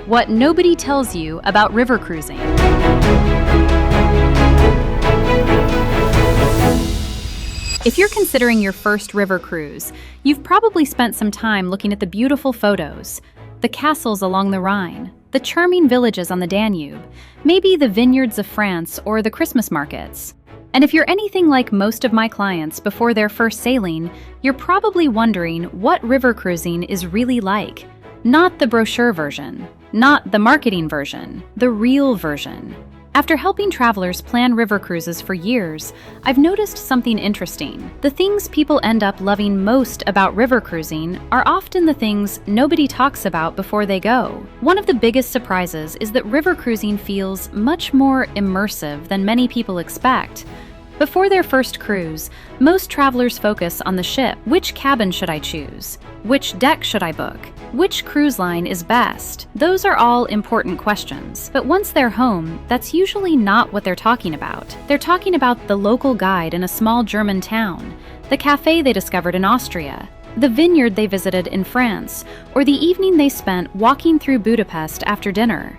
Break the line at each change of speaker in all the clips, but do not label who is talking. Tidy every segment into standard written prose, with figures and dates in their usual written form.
What nobody tells you about river cruising. If you're considering your first river cruise, you've probably spent some time looking at the beautiful photos, the castles along the Rhine, the charming villages on the Danube, maybe the vineyards of France or the Christmas markets. And if you're anything like most of my clients before their first sailing, you're probably wondering what river cruising is really like. Not the brochure version, not the marketing version, the real version. After helping travelers plan river cruises for years, I've noticed something interesting. The things people end up loving most about river cruising are often the things nobody talks about before they go. One of the biggest surprises is that river cruising feels much more immersive than many people expect. Before their first cruise, most travelers focus on the ship. Which cabin should I choose? Which deck should I book? Which cruise line is best? Those are all important questions. But once they're home, that's usually not what they're talking about. They're talking about the local guide in a small German town, the cafe they discovered in Austria, the vineyard they visited in France, or the evening they spent walking through Budapest after dinner.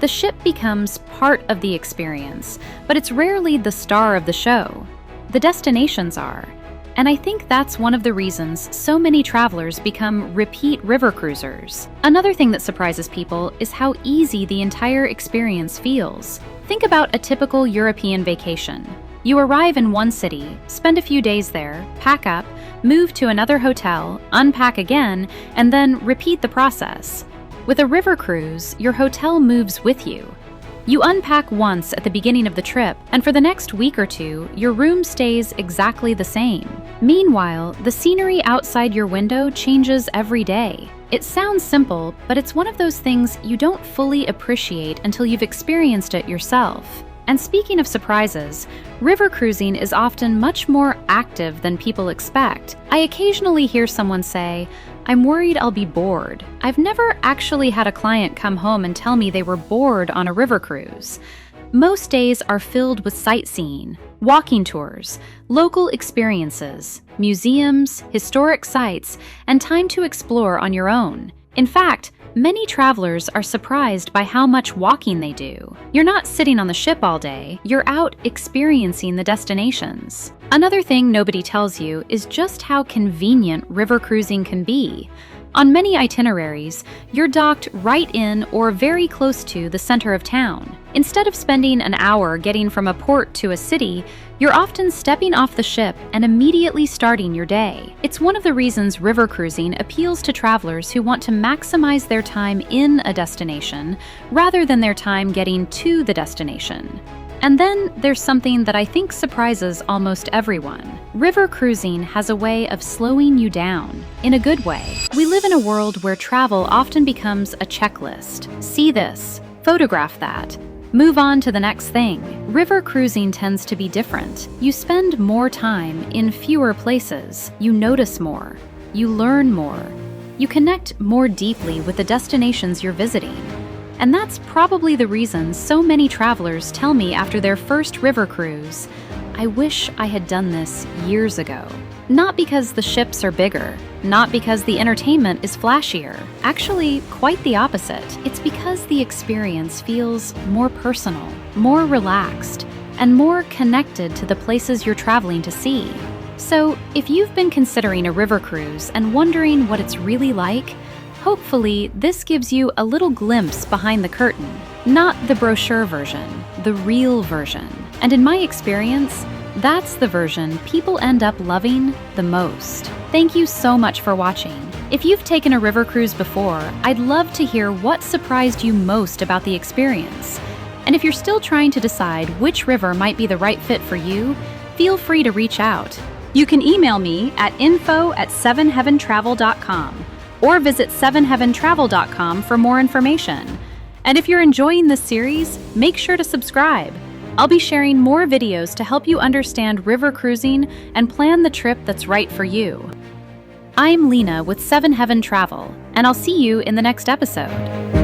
The ship becomes part of the experience, but it's rarely the star of the show. The destinations are. And I think that's one of the reasons so many travelers become repeat river cruisers. Another thing that surprises people is how easy the entire experience feels. Think about a typical European vacation. You arrive in one city, spend a few days there, pack up, move to another hotel, unpack again, and then repeat the process. With a river cruise, your hotel moves with you. You unpack once at the beginning of the trip, and for the next week or two, your room stays exactly the same. Meanwhile, the scenery outside your window changes every day. It sounds simple, but it's one of those things you don't fully appreciate until you've experienced it yourself. And speaking of surprises, river cruising is often much more active than people expect. I occasionally hear someone say, "I'm worried I'll be bored." I've never actually had a client come home and tell me they were bored on a river cruise. Most days are filled with sightseeing, walking tours, local experiences, museums, historic sites, and time to explore on your own. In fact, many travelers are surprised by how much walking they do. You're not sitting on the ship all day, you're out experiencing the destinations. Another thing nobody tells you is just how convenient river cruising can be. On many itineraries, you're docked right in or very close to the center of town. Instead of spending an hour getting from a port to a city, you're often stepping off the ship and immediately starting your day. It's one of the reasons river cruising appeals to travelers who want to maximize their time in a destination rather than their time getting to the destination. And then there's something that I think surprises almost everyone. River cruising has a way of slowing you down, in a good way. We live in a world where travel often becomes a checklist. See this, photograph that, move on to the next thing. River cruising tends to be different. You spend more time in fewer places. You notice more. You learn more. You connect more deeply with the destinations you're visiting. And that's probably the reason so many travelers tell me after their first river cruise, "I wish I had done this years ago." Not because the ships are bigger, not because the entertainment is flashier. Actually, quite the opposite. It's because the experience feels more personal, more relaxed, and more connected to the places you're traveling to see. So, if you've been considering a river cruise and wondering what it's really like, hopefully, this gives you a little glimpse behind the curtain. Not the brochure version, the real version. And in my experience, that's the version people end up loving the most. Thank you so much for watching. If you've taken a river cruise before, I'd love to hear what surprised you most about the experience. And if you're still trying to decide which river might be the right fit for you, feel free to reach out. You can email me at info@sevenheaventravel.com. or visit sevenheaventravel.com for more information. And if you're enjoying this series, make sure to subscribe. I'll be sharing more videos to help you understand river cruising and plan the trip that's right for you. I'm Lena with Seven Heaven Travel, and I'll see you in the next episode.